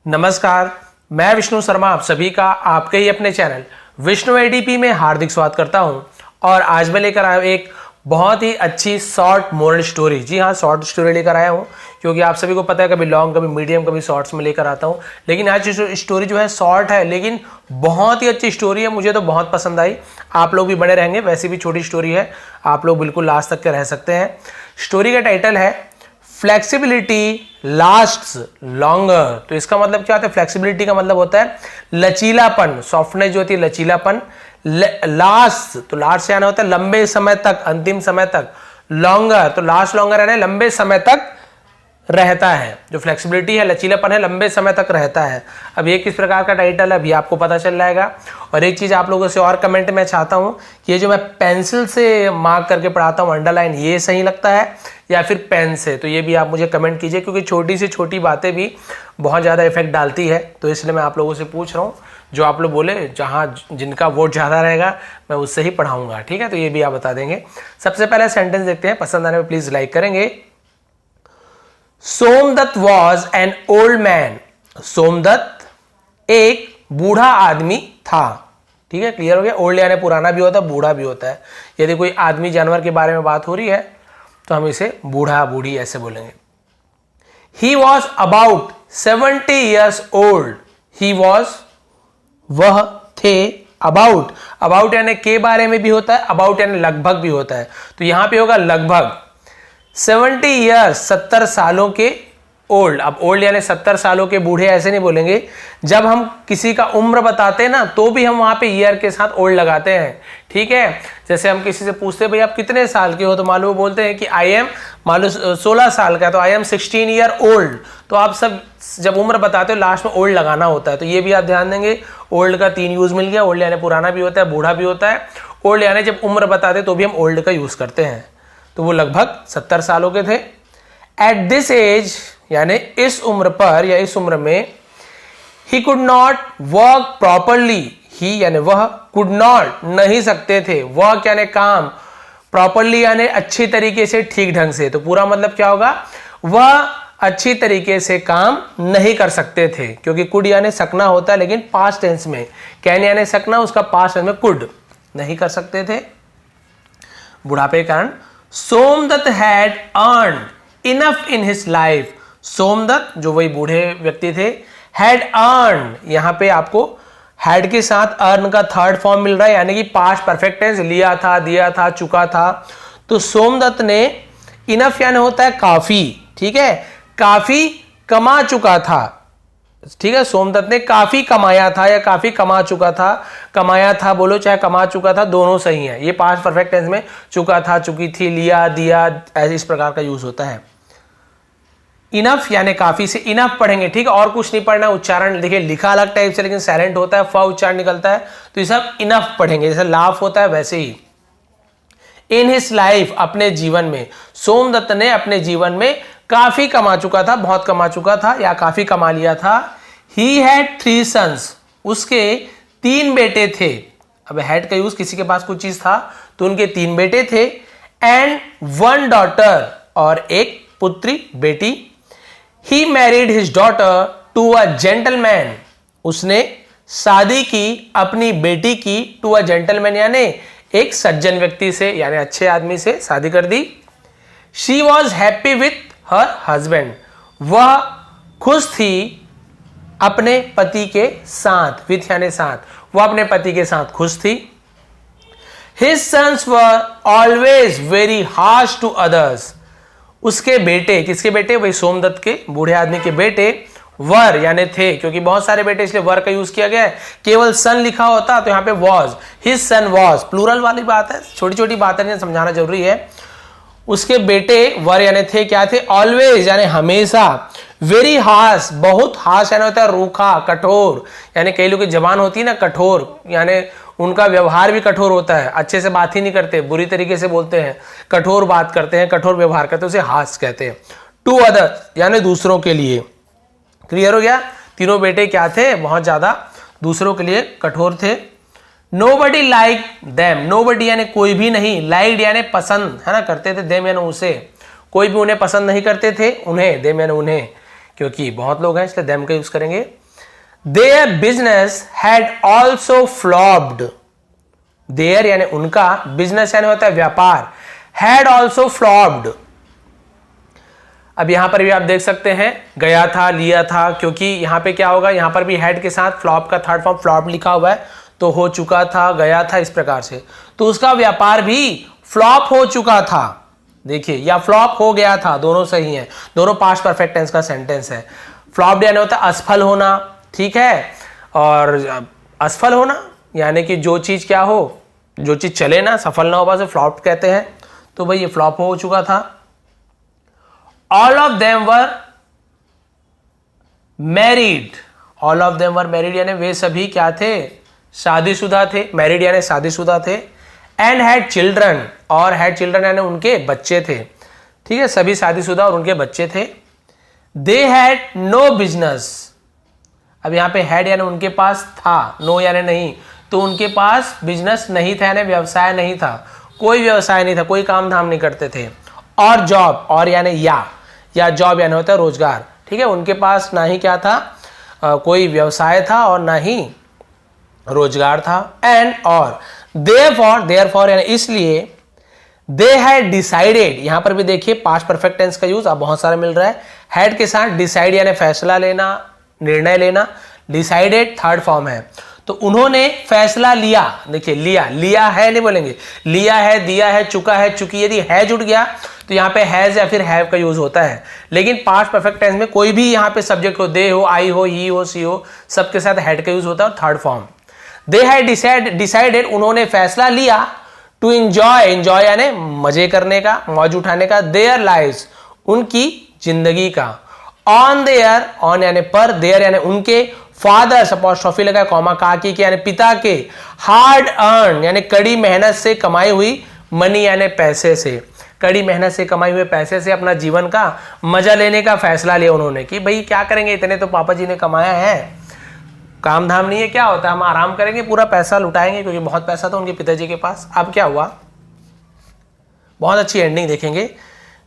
नमस्कार, मैं विष्णु शर्मा आप सभी का आपके ही अपने चैनल विष्णु एडीपी में हार्दिक स्वागत करता हूं। और आज मैं लेकर आया हूं एक बहुत ही अच्छी शॉर्ट मोरल स्टोरी। जी हाँ, शॉर्ट स्टोरी लेकर आया हूं क्योंकि आप सभी को पता है कभी लॉन्ग, कभी मीडियम, कभी शॉर्ट्स में लेकर आता हूं। लेकिन आज स्टोरी जो है शॉर्ट है लेकिन बहुत ही अच्छी स्टोरी है, मुझे तो बहुत पसंद आई। आप लोग भी बने रहेंगे, वैसे भी छोटी स्टोरी है, आप लोग बिल्कुल लास्ट तक के रह सकते हैं। स्टोरी का टाइटल है फ्लेक्सिबिलिटी लास्ट्स लॉन्गर। तो इसका मतलब क्या होता है? फ्लेक्सिबिलिटी का मतलब होता है लचीलापन, सॉफ्टनेस जो होती है, लचीलापन। लास्ट, तो लास्ट से आना होता है लंबे समय तक, अंतिम समय तक। लॉन्गर, तो लास्ट लॉन्गर यानी लंबे समय तक रहता है। जो फ्लेक्सिबिलिटी है, लचीलापन है, लंबे समय तक रहता है। अब ये किस प्रकार का टाइटल है अभी आपको पता चल जाएगा। और एक चीज आप लोगों से और कमेंट में चाहता हूं कि ये जो मैं पेंसिल से मार्क करके पढ़ाता हूं, अंडरलाइन, ये सही लगता है या फिर पेन से? तो ये भी आप मुझे कमेंट कीजिए क्योंकि छोटी से छोटी बातें भी बहुत ज़्यादा इफेक्ट डालती है। तो इसलिए मैं आप लोगों से पूछ रहा हूँ, जो आप लोग बोले, जहाँ जिनका वोट ज़्यादा रहेगा मैं उससे ही पढ़ाऊँगा, ठीक है? तो ये भी आप बता देंगे। सबसे पहले सेंटेंस देखते हैं, पसंद आने में प्लीज़ लाइक करेंगे। Somdatt was an old man. Somdatt एक बूढ़ा आदमी था। ठीक है, क्लियर हो गया? ओल्ड यानी पुराना भी होता है, बूढ़ा भी होता है। यदि कोई आदमी जानवर के बारे में बात हो रही है तो हम इसे बूढ़ा बूढ़ी ऐसे बोलेंगे। He was about 70 years old. He was, वह थे, अबाउट, अबाउट यानी के बारे में भी होता है, अबाउट यानी लगभग भी होता है। तो यहां पे होगा लगभग। 70 ईयर्स, 70 सालों के ओल्ड। अब ओल्ड यानी 70 सालों के बूढ़े ऐसे नहीं बोलेंगे। जब हम किसी का उम्र बताते हैं ना तो भी हम वहां पे ईयर के साथ ओल्ड लगाते हैं, ठीक है? जैसे हम किसी से पूछते हैं भाई आप कितने साल के हो, तो मालूम बोलते हैं कि आई एम, मालूम 16 साल का, तो आई एम 16 ईयर ओल्ड। तो आप सब जब उम्र बताते हो लास्ट में ओल्ड लगाना होता है। तो ये भी आप ध्यान देंगे। ओल्ड का 3 यूज मिल गया। ओल्ड यानी पुराना भी होता है, बूढ़ा भी होता है। ओल्ड यानी जब उम्र बताते तो भी हम ओल्ड का यूज करते हैं। तो वो लगभग 70 सालों के थे। एट दिस एज यानी इस उम्र पर या इस उम्र में, he could not work properly. He यानी वह, कुड नॉट नहीं सकते थे, वर्क यानी काम, प्रॉपरली यानी अच्छी तरीके से, ठीक ढंग से। तो पूरा मतलब क्या होगा? वह अच्छी तरीके से काम नहीं कर सकते थे, क्योंकि कुड यानी सकना होता है लेकिन पास्ट टेंस में। कैन यानी सकना, उसका पास्ट टेंस में कुड, नहीं कर सकते थे बुढ़ापे के कारण। Somdatt had earned enough in his life. Somdatt जो वही बूढ़े व्यक्ति थे, हैड अर्न्ड, यहां पे आपको हैड के साथ अर्न का थर्ड फॉर्म मिल रहा है, यानी कि पास्ट परफेक्ट टेंस, लिया था, दिया था, चुका था। तो सोमदत्त ने, इनफ यानी होता है काफी, ठीक है, काफी कमा चुका था, ठीक है? सोमदत्त ने काफी कमाया था या काफी कमा चुका था। कमाया था बोलो चाहे कमा चुका था, दोनों सही है। ये पास्ट परफेक्ट टेंस में चुका था, चुकी थी, लिया, दिया, ऐसे इस प्रकार का यूज होता है। इनफ यानी काफी से इनफ पढ़ेंगे, ठीक है? और कुछ नहीं पढ़ना। उच्चारण देखिए, लिखा अलग टाइप से लेकिन साइलेंट होता है, फ उच्चारण निकलता है, तो ये सब इनफ पढ़ेंगे। जैसे लाफ होता है वैसे ही। इन हिज लाइफ, अपने जीवन में, सोमदत्त ने अपने जीवन में काफी कमा चुका था, बहुत कमा चुका था या काफी कमा लिया था। ही हैड 3 सन्स, उसके 3 बेटे थे। अब हैड का यूज, किसी के पास कुछ चीज था तो उनके 3 बेटे थे। एंड 1 डॉटर, और एक पुत्री, बेटी। He married his daughter to a gentleman, उसने शादी की अपनी बेटी की टू अ जेंटलमैन यानी एक सज्जन व्यक्ति से, यानी अच्छे आदमी से शादी कर दी। She was happy with her husband, वह खुश थी अपने पति के साथ, विथ यानी साथ, वह अपने पति के साथ खुश थी। His sons were always very harsh to others, उसके बेटे, किसके बेटे? वही सोमदत्त के बूढ़े आदमी के बेटे। वर यानी थे, क्योंकि बहुत सारे बेटे इसलिए वर का यूज किया गया है। केवल सन लिखा होता तो यहाँ पे was, his son was, plural वाली बात है, छोटी छोटी बातें समझाना जरूरी है। उसके बेटे वर यानी थे, क्या थे? ऑलवेज यानी हमेशा, वेरी हार्श, बहुत हार्श यानी होता है रूखा, कठोर, यानी कई लोग की जबान होती है ना कठोर, यानी उनका व्यवहार भी कठोर होता है, अच्छे से बात ही नहीं करते, बुरी तरीके से बोलते हैं, कठोर बात करते हैं, कठोर व्यवहार करते हैं, उसे हार्श कहते हैं। टू अदर यानी दूसरों के लिए। क्लियर हो गया? तीनों बेटे क्या थे? बहुत ज्यादा दूसरों के लिए कठोर थे। नोबडी लाइक देम, नोबडी यानी कोई भी नहीं, लाइक यानी पसंद, है ना, करते थे, देम यानी उसे, कोई भी उन्हें पसंद नहीं करते थे, उन्हें, देम यानी उन्हें। क्योंकि बहुत लोग हैं इसलिए them का यूज करेंगे। Their business had also flopped. Their यानी उनका, business यानी होता है व्यापार, had also flopped. अब यहां पर भी आप देख सकते हैं गया था, लिया था, क्योंकि यहां पे क्या होगा, यहां पर भी हेड के साथ फ्लॉप का थर्ड फॉर्म फ्लॉप लिखा हुआ है, तो हो चुका था, गया था, इस प्रकार से। तो उसका व्यापार भी फ्लॉप हो चुका था, देखिए, या फ्लॉप हो गया था, दोनों सही है, दोनों पास्ट परफेक्ट टेंस का सेंटेंस है। फ्लॉप यानी होता है असफल होना, ठीक है, और असफल होना यानी कि जो चीज क्या हो, जो चीज चले ना, सफल ना हो पाए, फ्लॉप कहते हैं। तो भाई ये फ्लॉप हो चुका था। All of them were married, all of them were married यानी वे सभी क्या थे, शादीशुदा थे, मैरिड यानी शादीशुदा थे, एंड हैड चिल्ड्रन, और हैड चिल्ड्रन यानी उनके बच्चे थे, ठीक है, सभी शादीशुदा और उनके बच्चे थे। दे हैड नो बिजनेस, अब यहां पे हैड यानी उनके पास था, नो यानी नहीं, तो उनके पास बिजनेस नहीं था यानी व्यवसाय नहीं था, कोई व्यवसाय नहीं था, कोई काम धाम नहीं करते थे। और जॉब, और यानी या जॉब यानी होता है रोजगार, ठीक है, उनके पास ना ही क्या था, कोई व्यवसाय था और ना ही रोजगार था। एंड और देयरफॉर यानी इसलिए, दे हैड डिसाइडेड, यहां पर भी देखिए पास्ट परफेक्ट टेंस का यूज अब बहुत सारा मिल रहा है, हैड के साथ डिसाइड यानी फैसला लेना, निर्णय लेना, डिसाइडेड थर्ड फॉर्म है, तो उन्होंने फैसला लिया, देखिए लिया है नहीं बोलेंगे, लिया है, दिया है, चुका है, चुकी, यदि है जुड़ गया तो यहाँ पे हैज या फिर हैव का यूज होता है, लेकिन पास्ट परफेक्ट टेंस में कोई भी यहाँ पे सब्जेक्ट हो, दे हो, आई हो, ही हो, सी हो, सबके साथ हैड का यूज होता है, third form. They had decided, उन्होंने फैसला लिया, टू एंजॉय यानी मजे करने का, मौज उठाने का, देयर लाइव्स, उनकी जिंदगी का, ऑन देयर, ऑन यानी पर, देयर यानी उनके, फादर्स अपॉस्ट्रोफी लगा, कॉमा, काकी के यानी पिता के, हार्ड अर्न यानी कड़ी मेहनत से कमाई हुई, मनी यानी पैसे से, कड़ी मेहनत से कमाई हुए पैसे से अपना जीवन का मजा लेने का फैसला लिया उन्होंने, कि भाई क्या करेंगे, इतने तो पापा जी ने कमाया है, काम धाम नहीं है, क्या होता है, हम आराम करेंगे, पूरा पैसा लुटाएंगे, क्योंकि बहुत पैसा था उनके पिताजी के पास। अब क्या हुआ, बहुत अच्छी एंडिंग देखेंगे।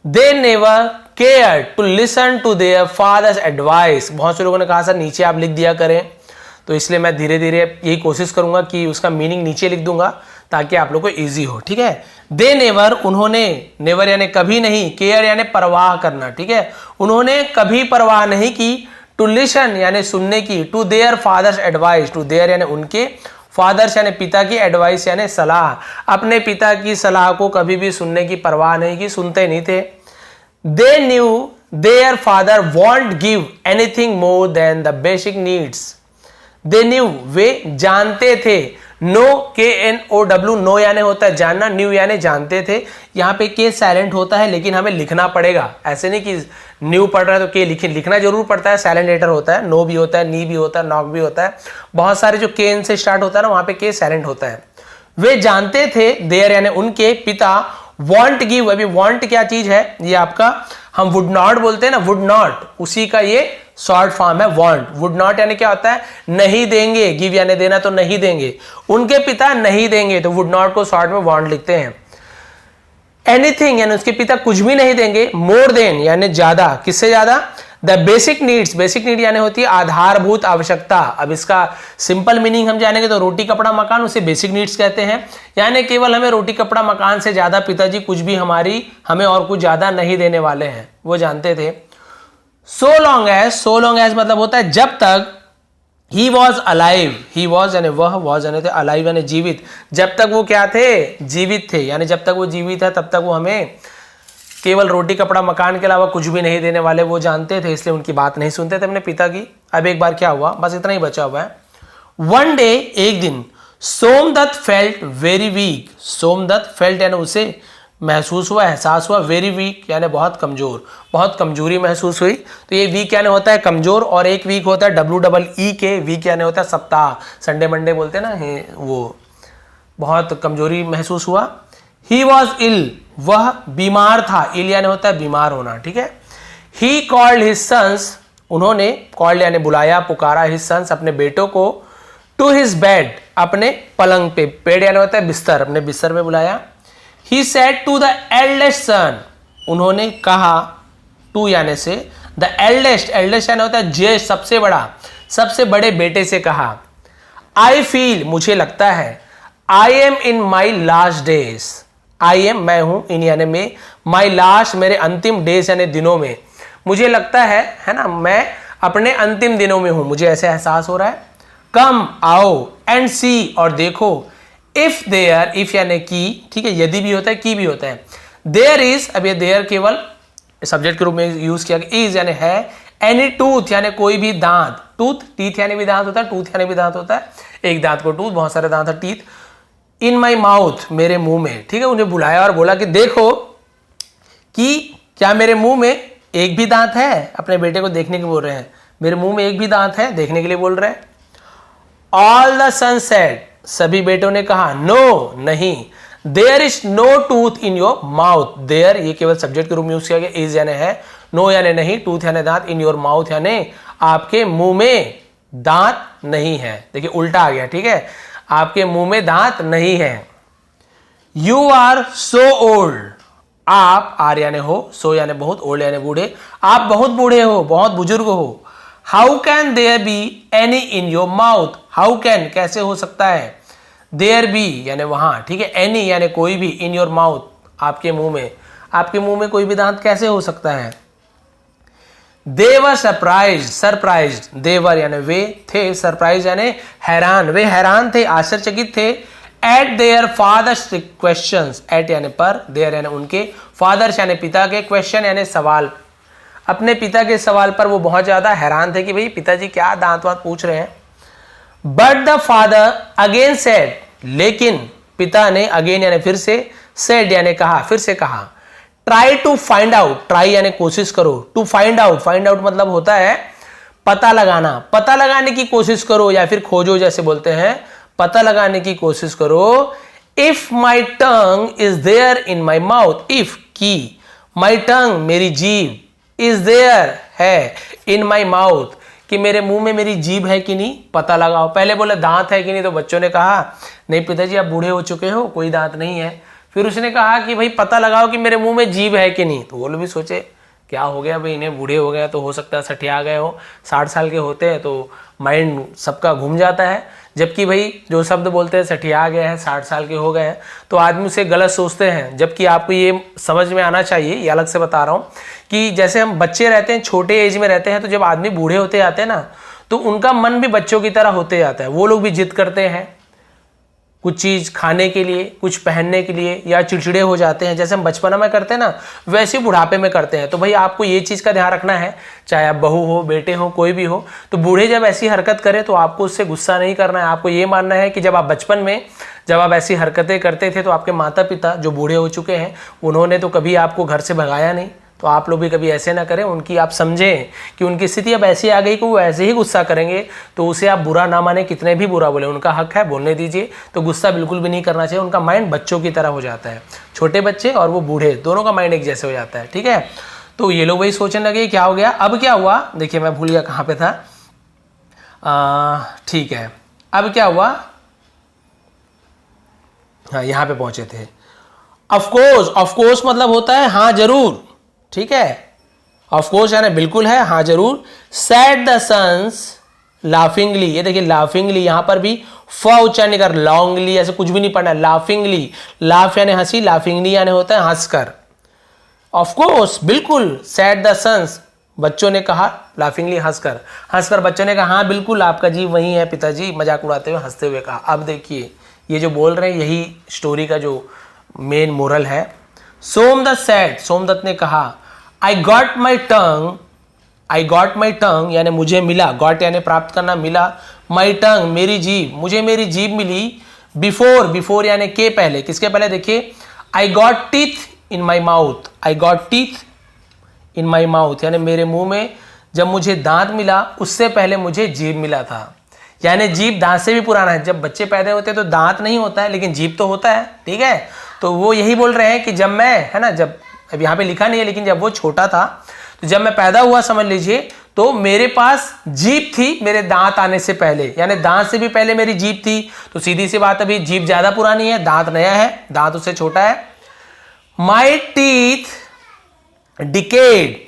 They never care to listen to their fathers advice, बहुत से लोगों ने कहा सर नीचे आप लिख दिया करें, तो इसलिए मैं धीरे धीरे यही कोशिश करूंगा कि उसका मीनिंग नीचे लिख दूंगा ताकि आप लोग को इजी हो, ठीक है। दे नेवर, उन्होंने, नेवर यानी कभी नहीं, केयर यानी परवाह करना, ठीक है, उन्होंने कभी परवाह नहीं की, टू लिसन यानी सुनने की, to their fathers advice, to their यानी उनके, फादर्स यानी पिता की, एडवाइस यानी सलाह, अपने पिता की सलाह को कभी भी सुनने की परवाह नहीं की, सुनते नहीं थे। They knew their father want give anything more than the basic needs, they new way जानते थे, नो KNOW, नो यानी होता है जानना, न्यू यानी जानते थे, यहाँ पे के साइलेंट होता है लेकिन हमें लिखना पड़ेगा, ऐसे नहीं कि न्यू पढ़ रहा है तो के लिखना जरूर पड़ता है, साइलेंट लेटर होता है, नो भी होता है, नी भी होता है, नॉक भी होता है, बहुत सारे जो के से स्टार्ट होता है ना वहां पे के साइलेंट होता है। वे जानते थे, देयर यानी उनके पिता, वॉन्ट गिव, अभी वॉन्ट क्या चीज है, ये आपका हम वुड नॉट बोलते हैं ना, वुड नॉट, उसी का ये शॉर्ट फॉर्म है वॉन्ट। वुड नॉट यानी क्या होता है, नहीं देंगे, गिव यानी देना, तो नहीं देंगे, उनके पिता नहीं देंगे, तो वुड नॉट को शॉर्ट में वॉन्ट लिखते हैं। एनीथिंग यानी उसके पिता कुछ भी नहीं देंगे, मोर देन यानी ज्यादा, किससे ज्यादा, the basic needs, basic need यानी होती है आधारभूत आवश्यकता। अब इसका सिंपल मीनिंग हम जानेंगे तो रोटी कपड़ा मकान, उसे बेसिक नीड्स कहते हैं, यानी केवल हमें रोटी कपड़ा मकान से ज्यादा पिताजी कुछ भी हमें और कुछ ज्यादा नहीं देने वाले हैं, वो जानते थे। सो लॉन्ग एज मतलब होता है जब तक, he was alive, he was यानी वह, वॉज यानी थे, अलाइव यानी जीवित, जब तक वो क्या थे, जीवित थे, यानी जब तक वो जीवित है तब तक वो हमें केवल रोटी कपड़ा मकान के अलावा कुछ भी नहीं देने वाले, वो जानते थे, इसलिए उनकी बात नहीं सुनते थे अपने पिता की। अब एक बार क्या हुआ, बस इतना ही बचा हुआ है। वन डे, एक दिन, Somdatt felt very weak, Somdatt felt यानी उसे महसूस हुआ, एहसास हुआ, वेरी वीक यानी बहुत कमजोर, बहुत कमजोरी महसूस हुई, तो ये वीक यानी होता है कमजोर, और एक वीक होता है WEEK, वीक यानी होता है सप्ताह, संडे मंडे बोलते हैं ना, वो बहुत कमजोरी महसूस हुआ। ही वॉज इल, वह बीमार था, इल यानी होता है बीमार होना, ठीक है। ही कॉल्ड हिज सन्स, उन्होंने, कॉल्ड यानी बुलाया, पुकारा, हिज सन्स अपने बेटों को, टू हिज बेड अपने पलंग पे, बेड यानी होता है बिस्तर, अपने बिस्तर पे बुलाया। He said to the eldest son, उन्होंने कहा, टू यानी से, द एल्डेस्ट, एल्डेस्ट यानी होता है ज्येष्ठ, सबसे बड़ा, सबसे बड़े बेटे से कहा, आई फील, मुझे लगता है, I am in my last days, I am मैं हूं, इन यानी में, माई लास्ट मेरे अंतिम डेज यानी दिनों में, मुझे लगता है ना, मैं अपने अंतिम दिनों में हूं, मुझे ऐसे एहसास हो रहा है। कम आओ, एंड सी और देखो, इफ देयर, इफ यानी की, ठीक है, यदि भी होता है, की भी होता है, देयर इज, अब ये देयर केवल सब्जेक्ट के रूप में यूज किया गया, इज यानी है, एनी टूथ यानी कोई भी दांत, टूथ, टीथ यानी भी दांत होता है, टूथ यानी भी दांत होता है, एक दांत को टूथ, बहुत सारे दांत है टीथ, इन माई माउथ मेरे मुंह में, ठीक है, उन्हें बुलाया और बोला कि देखो कि क्या मेरे मुंह में एक भी दांत है, अपने बेटे को देखने के बोल रहे हैं, मेरे मुंह में एक भी दांत है, देखने के लिए बोल रहे हैं। ऑल द सन सेड, सभी बेटों ने कहा, नो नहीं, there is no tooth in your mouth, there ये केवल सब्जेक्ट के रूप में यूज किया गया, इज यानी है, नो यानी नहीं, टूथ यानी दांत, इन योर माउथ यानी आपके मुंह में दांत नहीं है, देखिए उल्टा आ गया, ठीक है, आपके मुंह में दांत नहीं है। यू आर सो ओल्ड, आप, आर यानी हो, सो यानी बहुत, ओल्ड यानी बूढ़े, आप बहुत बूढ़े हो, बहुत बुजुर्ग हो। How can there be any in your mouth, how can कैसे हो सकता है, देयर बी यानी वहां, ठीक है, एनी यानी कोई भी, इन योर माउथ आपके मुंह में, आपके मुंह में कोई भी दांत कैसे हो सकता है। दे वर सरप्राइज, सरप्राइज, देवर यानी वे थे, सरप्राइज यानी हैरान, वे हैरान थे, आश्चर्यचकित थे, at their fathers questions, at यानी पर, देयर यानी उनके, फादर्स यानी पिता के, क्वेश्चन यानी सवाल, अपने पिता के सवाल पर वो बहुत ज्यादा हैरान थे कि भाई पिताजी क्या दांत वात पूछ रहे हैं। But the father again said, लेकिन पिता ने, अगेन यानी फिर से, सेड यानी कहा, फिर से कहा, try to find out, try यानी कोशिश करो, to find out, find out मतलब होता है पता लगाना, पता लगाने की कोशिश करो या फिर खोजो जैसे बोलते हैं, पता लगाने की कोशिश करो। If my tongue is there in my mouth, if की, माई टंग मेरी जीभ, इज देयर है, इन माई माउथ कि मेरे मुंह में मेरी जीभ है कि नहीं, पता लगाओ। पहले बोले दांत है कि नहीं, तो बच्चों ने कहा नहीं पिताजी आप बूढ़े हो चुके हो, कोई दांत नहीं है। फिर उसने कहा कि भाई पता लगाओ कि मेरे मुंह में जीभ है कि नहीं, तो वो लोग भी सोचे क्या हो गया भाई, इन्हें बूढ़े हो गया तो हो सकता है सठिया गए हो, 60 साल के होते हैं तो माइंड सबका घूम जाता है, जबकि भाई जो शब्द बोलते हैं सठिया गए हैं, 60 साल के हो गए हैं, तो आदमी उसे गलत सोचते हैं। जबकि आपको ये समझ में आना चाहिए, ये अलग से बता रहा हूँ कि जैसे हम बच्चे रहते हैं, छोटे एज में रहते हैं, तो जब आदमी बूढ़े होते जाते हैं ना, तो उनका मन भी बच्चों की तरह होते जाता है, वो लोग भी जिद करते हैं कुछ चीज खाने के लिए, कुछ पहनने के लिए, या चिड़चिड़े हो जाते हैं, जैसे हम बचपना में करते हैं ना, वैसे बुढ़ापे में करते हैं। तो भाई आपको ये चीज का ध्यान रखना है, चाहे आप बहू हो, बेटे हो, कोई भी हो, तो बूढ़े जब ऐसी हरकत करें तो आपको उससे गुस्सा नहीं करना है। आपको ये मानना है कि जब आप बचपन में जब आप ऐसी हरकतें करते थे तो आपके माता पिता जो बूढ़े हो चुके हैं उन्होंने तो कभी आपको घर से भगाया नहीं, तो आप लोग भी कभी ऐसे ना करें। उनकी आप समझें कि उनकी स्थिति अब ऐसी आ गई कि वो ऐसे ही गुस्सा करेंगे, तो उसे आप बुरा ना माने, कितने भी बुरा बोले, उनका हक है, बोलने दीजिए। तो गुस्सा बिल्कुल भी नहीं करना चाहिए, उनका माइंड बच्चों की तरह हो जाता है, छोटे बच्चे और वो बूढ़े दोनों का माइंड एक जैसे हो जाता है, ठीक है। तो ये लोग वही सोचने लगे क्या हो गया, अब क्या हुआ, देखिए मैं भूल गया कहाँ पे था, ठीक है, अब क्या हुआ, हाँ यहाँ पे पहुंचे थे। ऑफकोर्स, ऑफकोर्स मतलब होता है हाँ जरूर, ठीक है, ऑफकोर्स यानी बिल्कुल है, हाँ जरूर। सेड द सन्स लाफिंगली, ये देखिए लाफिंगली, यहां पर भी फ उच्चारण नहीं कर, लॉन्गली ऐसे कुछ भी नहीं पढ़ना, लाफिंगली, लाफ यानी हंसी, लाफिंगली यानी होता है हंसकर। ऑफकोर्स बिल्कुल, सेड द सन्स बच्चों ने कहा, लाफिंगली हंसकर, हंसकर बच्चों ने कहा हाँ बिल्कुल आपका जीव वही है पिताजी, मजाक उड़ाते हुए हंसते हुए कहा। अब देखिए ये जो बोल रहे हैं यही स्टोरी का जो मेन मोरल है। सोमदत्त सेड, सोमदत्त ने कहा, I got my tongue, I got my टंग यानी मुझे मिला, गॉट यानी प्राप्त करना, मिला, माई टंग मेरी जीभ, मुझे मेरी जीभ मिली, बिफोर, बिफोर यानी के पहले, किसके पहले, देखिए I got teeth in my mouth, I got teeth in my mouth यानी मेरे मुंह में जब मुझे दांत मिला उससे पहले मुझे जीभ मिला था। यानी जीभ दांत से भी पुराना है, जब बच्चे पैदा होते हैं तो दांत नहीं होता है लेकिन जीभ तो होता है, ठीक है। तो वो यही बोल रहे हैं कि जब मैं, है ना, जब अब यहाँ पे लिखा नहीं है लेकिन जब वो छोटा था, तो जब मैं पैदा हुआ समझ लीजिए, तो मेरे पास जीभ थी मेरे दांत आने से पहले, यानी दांत से भी पहले मेरी जीभ थी। तो सीधी सी बात, अभी जीभ ज्यादा पुरानी है, दांत नया है, दांत उससे छोटा है। My teeth decade,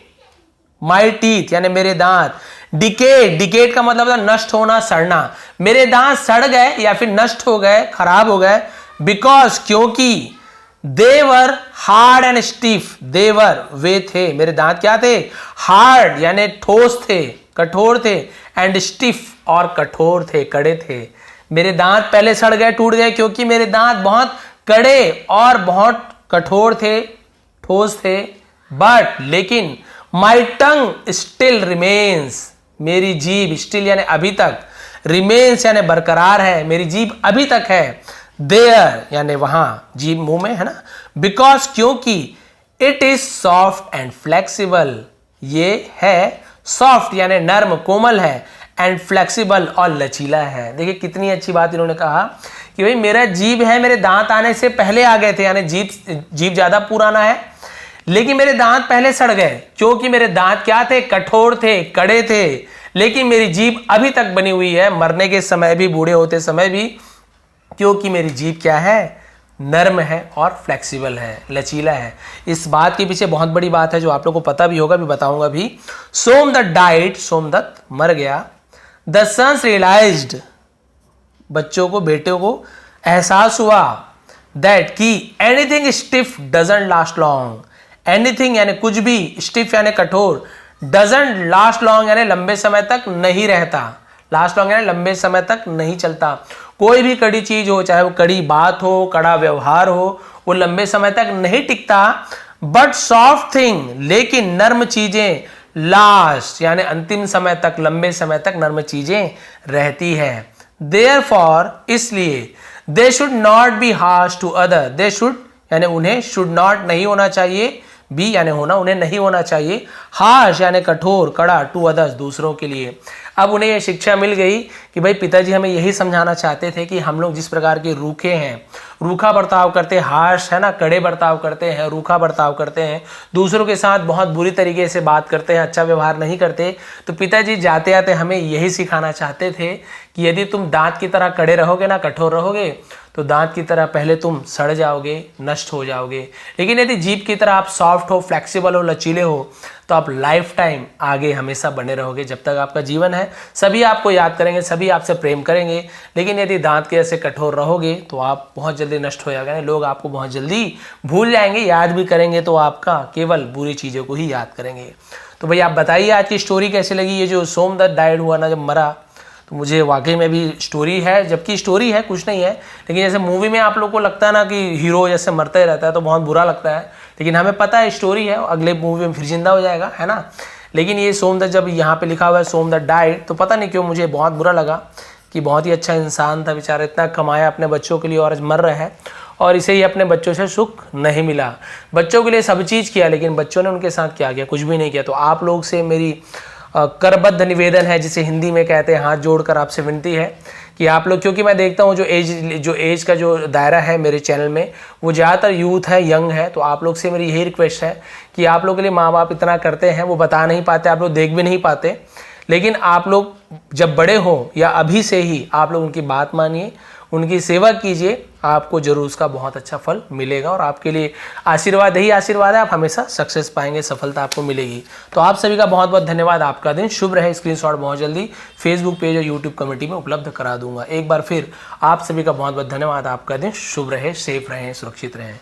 my teeth यानी मेरे दांत, डिकेड, डिकेड का मतलब है नष्ट होना, सड़ना, मेरे दांत सड़ गए या फिर नष्ट हो गए, खराब हो गए, बिकॉज क्योंकि, देवर हार्ड एंड स्टिफ, देवर वे थे, मेरे दांत क्या थे, हार्ड यानी ठोस थे, कठोर थे, एंड स्टिफ और कठोर थे, कड़े थे। मेरे दांत पहले सड़ गए, टूट गए क्योंकि मेरे दांत बहुत कड़े और बहुत कठोर थे, ठोस थे, बट लेकिन माई टंग स्टिल रिमेन्स, मेरी जीभ, स्टिल यानी अभी तक, रिमेन्स यानी बरकरार है, मेरी जीभ अभी तक है, देयर यानी वहां, जीभ मुंह में है ना, बिकॉज क्योंकि, it is soft and flexible, ये है सॉफ्ट यानी नर्म, कोमल है, एंड फ्लेक्सिबल और लचीला है। देखिए कितनी अच्छी बात इन्होंने कहा कि भाई मेरा जीभ है, मेरे दांत आने से पहले आ गए थे, यानी जीभ ज्यादा पुराना है, लेकिन मेरे दांत पहले सड़ गए क्योंकि मेरे दांत क्या थे, कठोर थे, कड़े थे, लेकिन मेरी जीभ अभी तक बनी हुई है, मरने के समय भी, बूढ़े होते समय भी, क्योंकि मेरी जीभ क्या है, नर्म है और फ्लेक्सिबल है, लचीला है। इस बात के पीछे बहुत बड़ी बात है जो आप लोग को पता भी होगा, भी बताऊंगा भी। सोमदत्त डाइड, सोमदत्त मर गया। द सन्स रियलाइज्ड, बच्चों को, बेटों को एहसास हुआ, दैट कि anything stiff doesn't last long, anything यानी कुछ भी, स्टिफ यानी कठोर, डजंट लास्ट लॉन्ग यानी लंबे समय तक नहीं रहता, लास्ट लॉन्ग यानी लंबे समय तक नहीं चलता। कोई भी कड़ी चीज हो, चाहे वो कड़ी बात हो, कड़ा व्यवहार हो, वो लंबे समय तक नहीं टिकता। बट सॉफ्ट थिंग, लेकिन नर्म चीजें, लास्ट यानी अंतिम समय तक, लंबे समय तक नर्म चीजें रहती है। देयरफॉर, इसलिए, they should not be harsh to other, they should यानी उन्हें, शुड नॉट नहीं होना चाहिए, बी यानी होना, उन्हें नहीं होना चाहिए, हार्श यानी कठोर, कड़ा, टू अदर्स दूसरों के लिए। अब उन्हें यह शिक्षा मिल गई कि भाई पिताजी हमें यही समझाना चाहते थे कि हम लोग जिस प्रकार के रूखे हैं, रूखा बर्ताव करते हैं, हार्श है ना, कड़े बर्ताव करते हैं, रूखा बर्ताव करते हैं, दूसरों के साथ बहुत बुरी तरीके से बात करते हैं, अच्छा व्यवहार नहीं करते, तो पिताजी जाते आते हमें यही सिखाना चाहते थे कि यदि तुम दांत की तरह कड़े रहोगे ना, कठोर रहोगे, तो दांत की तरह पहले तुम सड़ जाओगे, नष्ट हो जाओगे, लेकिन यदि जीभ की तरह आप सॉफ्ट हो, फ्लेक्सिबल हो, लचीले हो, तो आप लाइफ टाइम आगे हमेशा बने रहोगे। जब तक आपका जीवन है सभी आपको याद करेंगे, सभी आपसे प्रेम करेंगे, लेकिन यदि दांत के ऐसे कठोर रहोगे तो आप बहुत जल्दी नष्ट हो जाएंगे, लोग आपको बहुत जल्दी भूल जाएंगे, याद भी करेंगे तो आपका केवल बुरी चीज़ों को ही याद करेंगे। तो भाई आप बताइए आज की स्टोरी कैसी लगी। ये जो सोमदत्त डाइड हुआ ना, जब मरा, तो मुझे वाकई में भी स्टोरी है, जबकि स्टोरी है कुछ नहीं है, लेकिन जैसे मूवी में आप लोग को लगता है ना कि हीरो जैसे मरता ही रहता है तो बहुत बुरा लगता है, लेकिन हमें पता है स्टोरी है, अगले मूवी में फिर जिंदा हो जाएगा, है ना। लेकिन ये सोमदत्त, जब यहाँ पे लिखा हुआ है सोमदत्त डाइड, तो पता नहीं क्यों मुझे बहुत बुरा लगा कि बहुत ही अच्छा इंसान था बेचारा, इतना कमाया अपने बच्चों के लिए और आज मर रहा है, और इसे ही अपने बच्चों से सुख नहीं मिला। बच्चों के लिए सब चीज़ किया, लेकिन बच्चों ने उनके साथ क्या किया, कुछ भी नहीं किया। तो आप लोग से मेरी करबद्ध निवेदन है, जिसे हिंदी में कहते हैं, हाथ जोड़कर आपसे विनती है कि आप लोग, क्योंकि मैं देखता हूँ जो एज का जो दायरा है मेरे चैनल में वो ज़्यादातर यूथ है, यंग है, तो आप लोग से मेरी यही रिक्वेस्ट है कि आप लोग के लिए माँ बाप इतना करते हैं, वो बता नहीं पाते, आप लोग देख भी नहीं पाते, लेकिन आप लोग जब बड़े हो या अभी से ही आप लोग उनकी बात मानिए, उनकी सेवा कीजिए, आपको जरूर उसका बहुत अच्छा फल मिलेगा, और आपके लिए आशीर्वाद ही आशीर्वाद है, आप हमेशा सक्सेस पाएंगे, सफलता आपको मिलेगी। तो आप सभी का बहुत बहुत धन्यवाद, आपका दिन शुभ रहे। स्क्रीनशॉट बहुत जल्दी फेसबुक पेज और यूट्यूब कमेटी में उपलब्ध करा दूंगा। एक बार फिर आप सभी का बहुत बहुत धन्यवाद, आपका दिन शुभ रहे, सेफ रहें, सुरक्षित रहें।